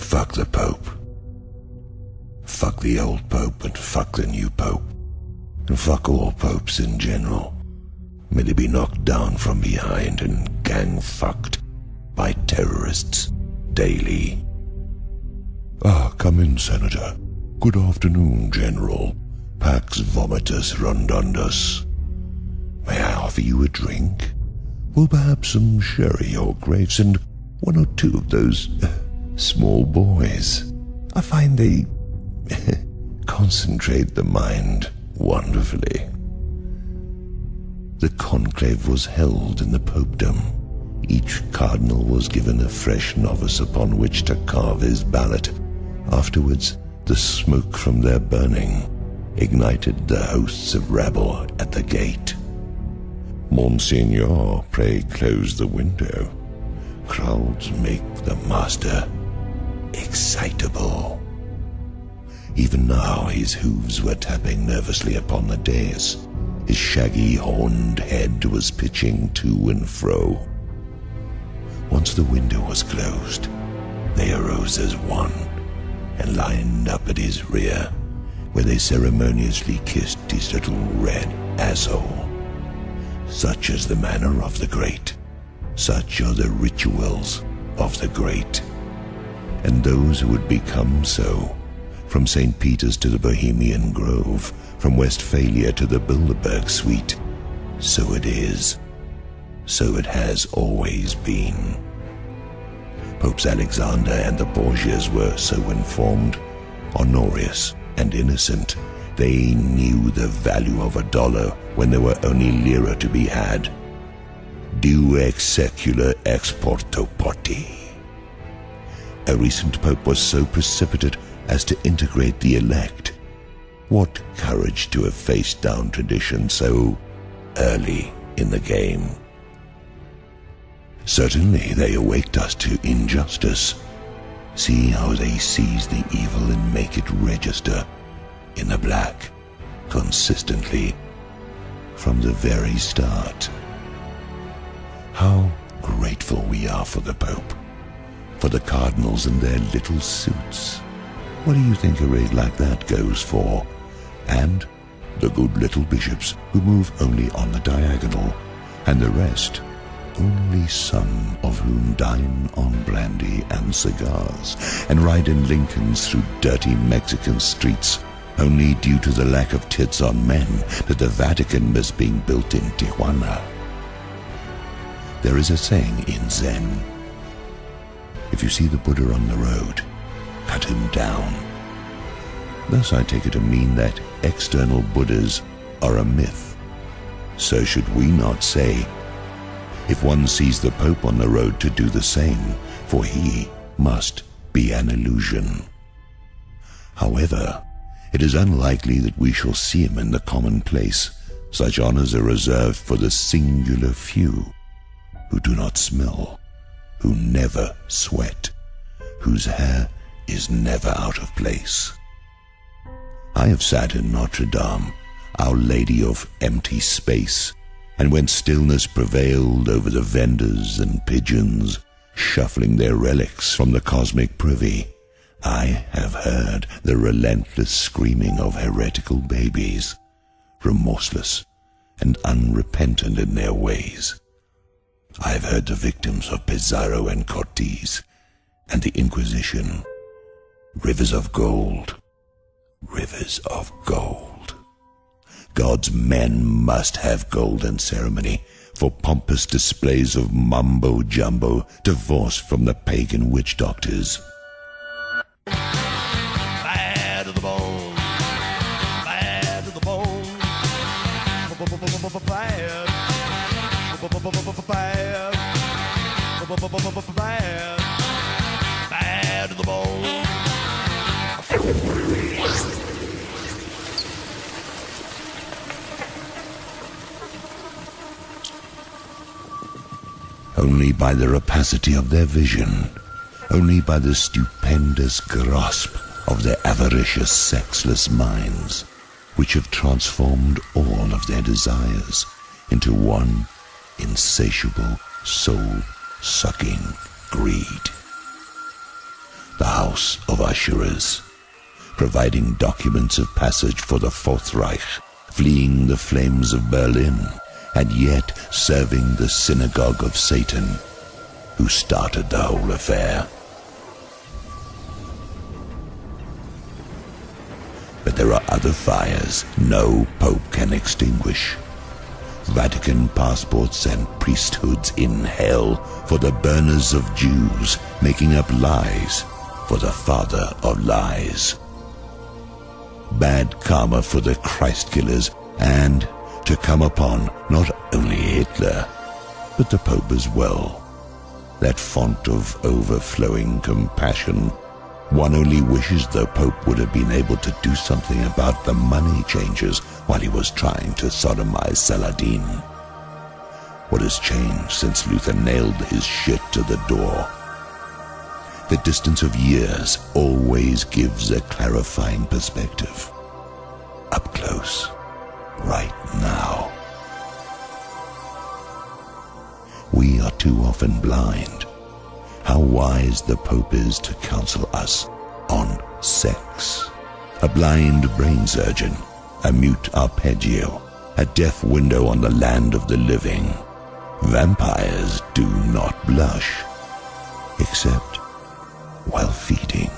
Fuck the Pope. Fuck the old Pope and fuck the new Pope. And fuck all popes in general. May they be knocked down from behind and gang-fucked by terrorists daily. Come in, Senator. Good afternoon, General. Pax vomitus rondundus. May I offer you a drink? Or perhaps some sherry or grapes and one or two of those small boys. I find they concentrate the mind wonderfully. The conclave was held in the popedom. Each cardinal was given a fresh novice upon which to carve his ballot. Afterwards, the smoke from their burning ignited the hosts of rabble at the gate. Monsignor, pray close the window. Crowds make the master excitable. Even now his hooves were tapping nervously upon the dais. His shaggy horned head was pitching to and fro. Once the window was closed, they arose as one and lined up at his rear, where they ceremoniously kissed his little red asshole. Such is the manner of the great. Such are the rituals of the great. And those who would become so, from St. Peter's to the Bohemian Grove, from Westphalia to the Bilderberg Suite, so it is. So it has always been. Popes Alexander and the Borgias were so informed, Honorius and Innocent. They knew the value of $1 when there were only lira to be had. Du ex secula ex porto porti. A recent pope was so precipitate as to integrate the elect. What courage to have faced down tradition so early in the game. Certainly they awaked us to injustice. See how they seize the evil and make it register in the black, consistently, from the very start. How grateful we are for the Pope, for the cardinals in their little suits. What do you think a raid like that goes for? And the good little bishops who move only on the diagonal, and the rest, only some of whom dine on brandy and cigars, and ride in Lincolns through dirty Mexican streets, only due to the lack of tits on men that the Vatican was being built in Tijuana. There is a saying in Zen: if you see the Buddha on the road, cut him down. Thus I take it to mean that external Buddhas are a myth. So should we not say, if one sees the Pope on the road, to do the same, for he must be an illusion. However, it is unlikely that we shall see him in the commonplace. Such honors are reserved for the singular few who do not smell, who never sweat, whose hair is never out of place. I have sat in Notre Dame, Our Lady of Empty Space, and when stillness prevailed over the vendors and pigeons shuffling their relics from the cosmic privy, I have heard the relentless screaming of heretical babies, remorseless and unrepentant in their ways. I have heard the victims of Pizarro and Cortez and the Inquisition. Rivers of gold, rivers of gold. God's men must have golden ceremony for pompous displays of mumbo-jumbo divorced from the pagan witch doctors. Bad to the bone, bad to the bone, bad, bad, bad to the bone. Only by the rapacity of their vision, only by the stupendous grasp of their avaricious, sexless minds, which have transformed all of their desires into one insatiable, soul-sucking greed. the House of Usurers, providing documents of passage for the Fourth Reich, fleeing the flames of Berlin, and yet serving the synagogue of Satan, who started the whole affair. But there are other fires no pope can extinguish. Vatican passports and priesthoods in hell for the burners of Jews, making up lies for the father of lies. Bad karma for the Christ killers, and to come upon not only Hitler, but the Pope as well. That font of overflowing compassion. One only wishes the Pope would have been able to do something about the money changers while he was trying to sodomize Saladin. What has changed since Luther nailed his shit to the door? The distance of years always gives a clarifying perspective. Up close, right now. We are too often blind. How wise the Pope is to counsel us on sex. A blind brain surgeon, a mute arpeggio, a deaf window on the land of the living. Vampires do not blush, except while feeding.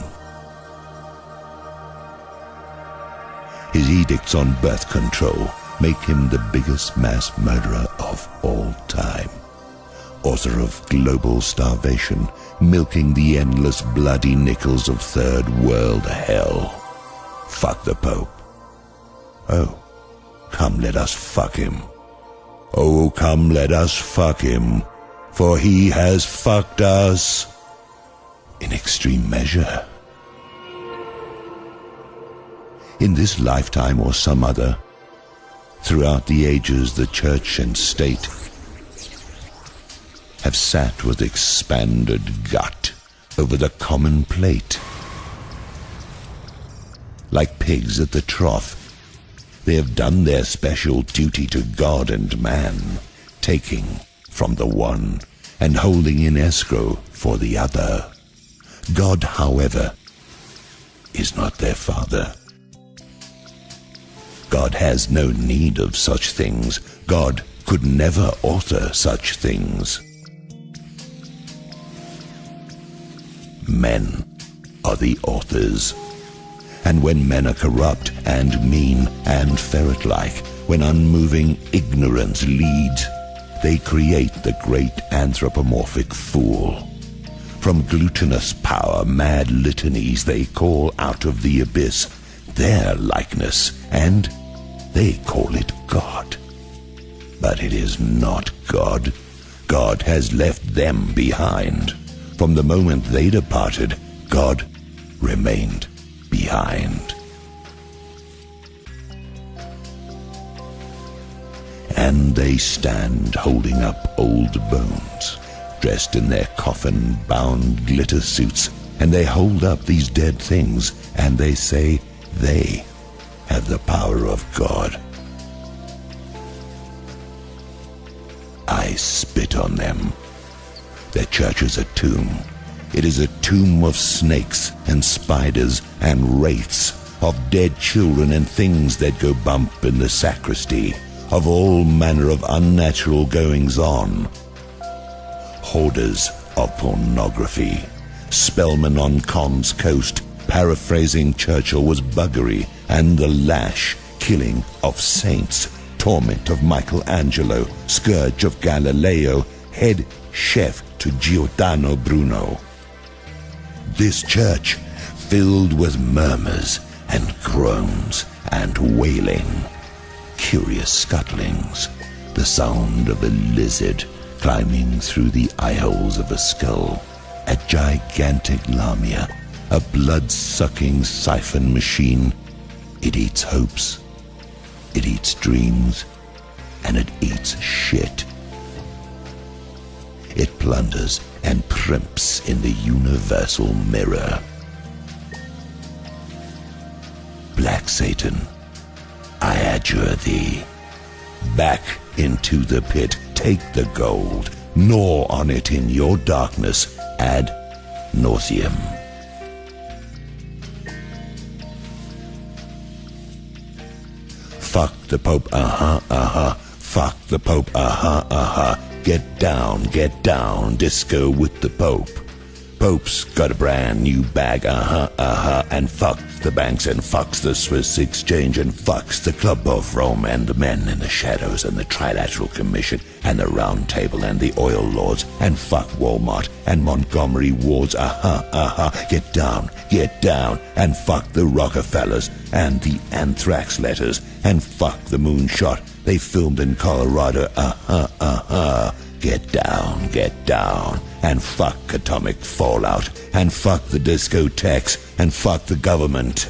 His edicts on birth control make him the biggest mass murderer of all time. Author of global starvation, milking the endless bloody nickels of third world hell. Fuck the Pope. Oh, come let us fuck him. Oh, come let us fuck him, for he has fucked us in extreme measure. In this lifetime or some other, throughout the ages the church and state have sat with expanded gut over the common plate. Like pigs at the trough, they have done their special duty to God and man, taking from the one and holding in escrow for the other. God, however, is not their father. God has no need of such things. God could never author such things. Men are the authors. And when men are corrupt and mean and ferret-like, when unmoving ignorance leads, they create the great anthropomorphic fool. From glutinous power, mad litanies they call out of the abyss their likeness, and they call it God. But it is not God. God has left them behind. From the moment they departed, God remained behind. And they stand holding up old bones, dressed in their coffin-bound glitter suits, and they hold up these dead things, and they say they have the power of God. I spit on them. Their church is a tomb. It is a tomb of snakes and spiders and wraiths, of dead children and things that go bump in the sacristy, of all manner of unnatural goings-on. Hoarders of pornography. Spellman on Con's coast, paraphrasing Churchill, was buggery and the lash, killing of saints, torment of Michelangelo, scourge of Galileo, head chef to Giordano Bruno. This church filled with murmurs and groans and wailing, curious scuttlings, the sound of a lizard climbing through the eye-holes of a skull, a gigantic lamia, a blood-sucking siphon machine. It eats hopes, it eats dreams, and it eats shit. It plunders and primps in the universal mirror. Black Satan, I adjure thee. Back into the pit, take the gold, gnaw on it in your darkness ad nauseam. the Pope, fuck the Pope, get down, disco with the Pope. Pope's got a brand new bag, and fucks the banks and fucks the Swiss exchange and fucks the Club of Rome and the men in the shadows and the Trilateral Commission and the Round Table and the oil lords and fuck Walmart and Montgomery Wards, get down, and fuck the Rockefellers and the anthrax letters and fuck the moonshot they filmed in Colorado, get down, and fuck atomic fallout, and fuck the discotheques, and fuck the government.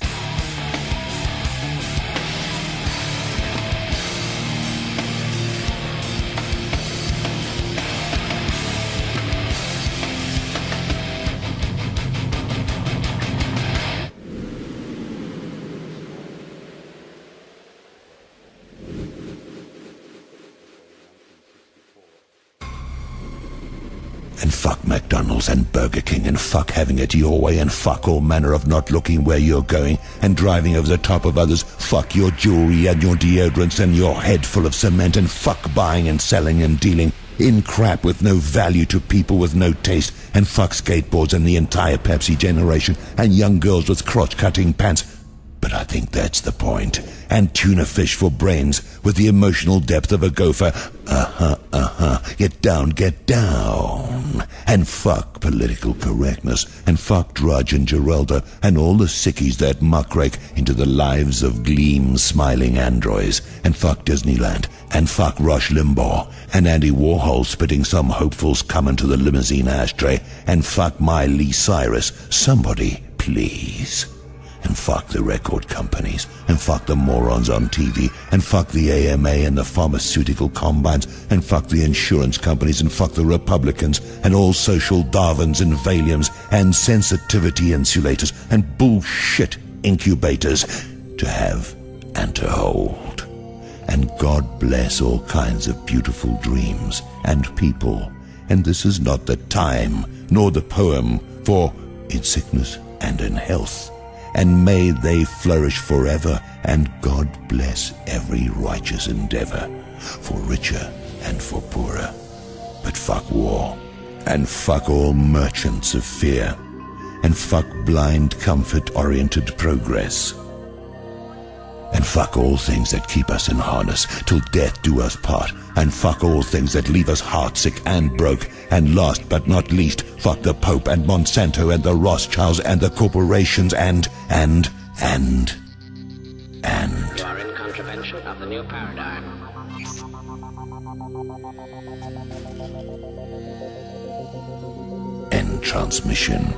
And fuck McDonald's and Burger King and fuck having it your way and fuck all manner of not looking where you're going and driving over the top of others. Fuck your jewelry and your deodorants and your head full of cement and fuck buying and selling and dealing in crap with no value to people with no taste and fuck skateboards and the entire Pepsi generation and young girls with crotch-cutting pants. But I think that's the point. And tuna fish for brains with the emotional depth of a gopher. Get down. And fuck political correctness. And fuck Drudge and Geraldo and all the sickies that muckrake into the lives of gleam smiling androids. And fuck Disneyland. And fuck Rush Limbaugh. And Andy Warhol spitting some hopefuls coming to the limousine ashtray. And fuck Miley Cyrus. Somebody, please. And fuck the record companies, and fuck the morons on TV, and fuck the AMA and the pharmaceutical combines, and fuck the insurance companies, and fuck the Republicans, and all social Darwins and Valiums, and sensitivity insulators, and bullshit incubators to have and to hold. And God bless all kinds of beautiful dreams and people. And this is not the time, nor the poem, for in sickness and in health. And may they flourish forever, and God bless every righteous endeavor, for richer and for poorer. But fuck war, and fuck all merchants of fear, and fuck blind comfort-oriented progress. And fuck all things that keep us in harness till death do us part, and fuck all things that leave us heartsick and broke, and last but not least, fuck the Pope and Monsanto and the Rothschilds and the corporations and. You are in contravention of the new paradigm. End transmission.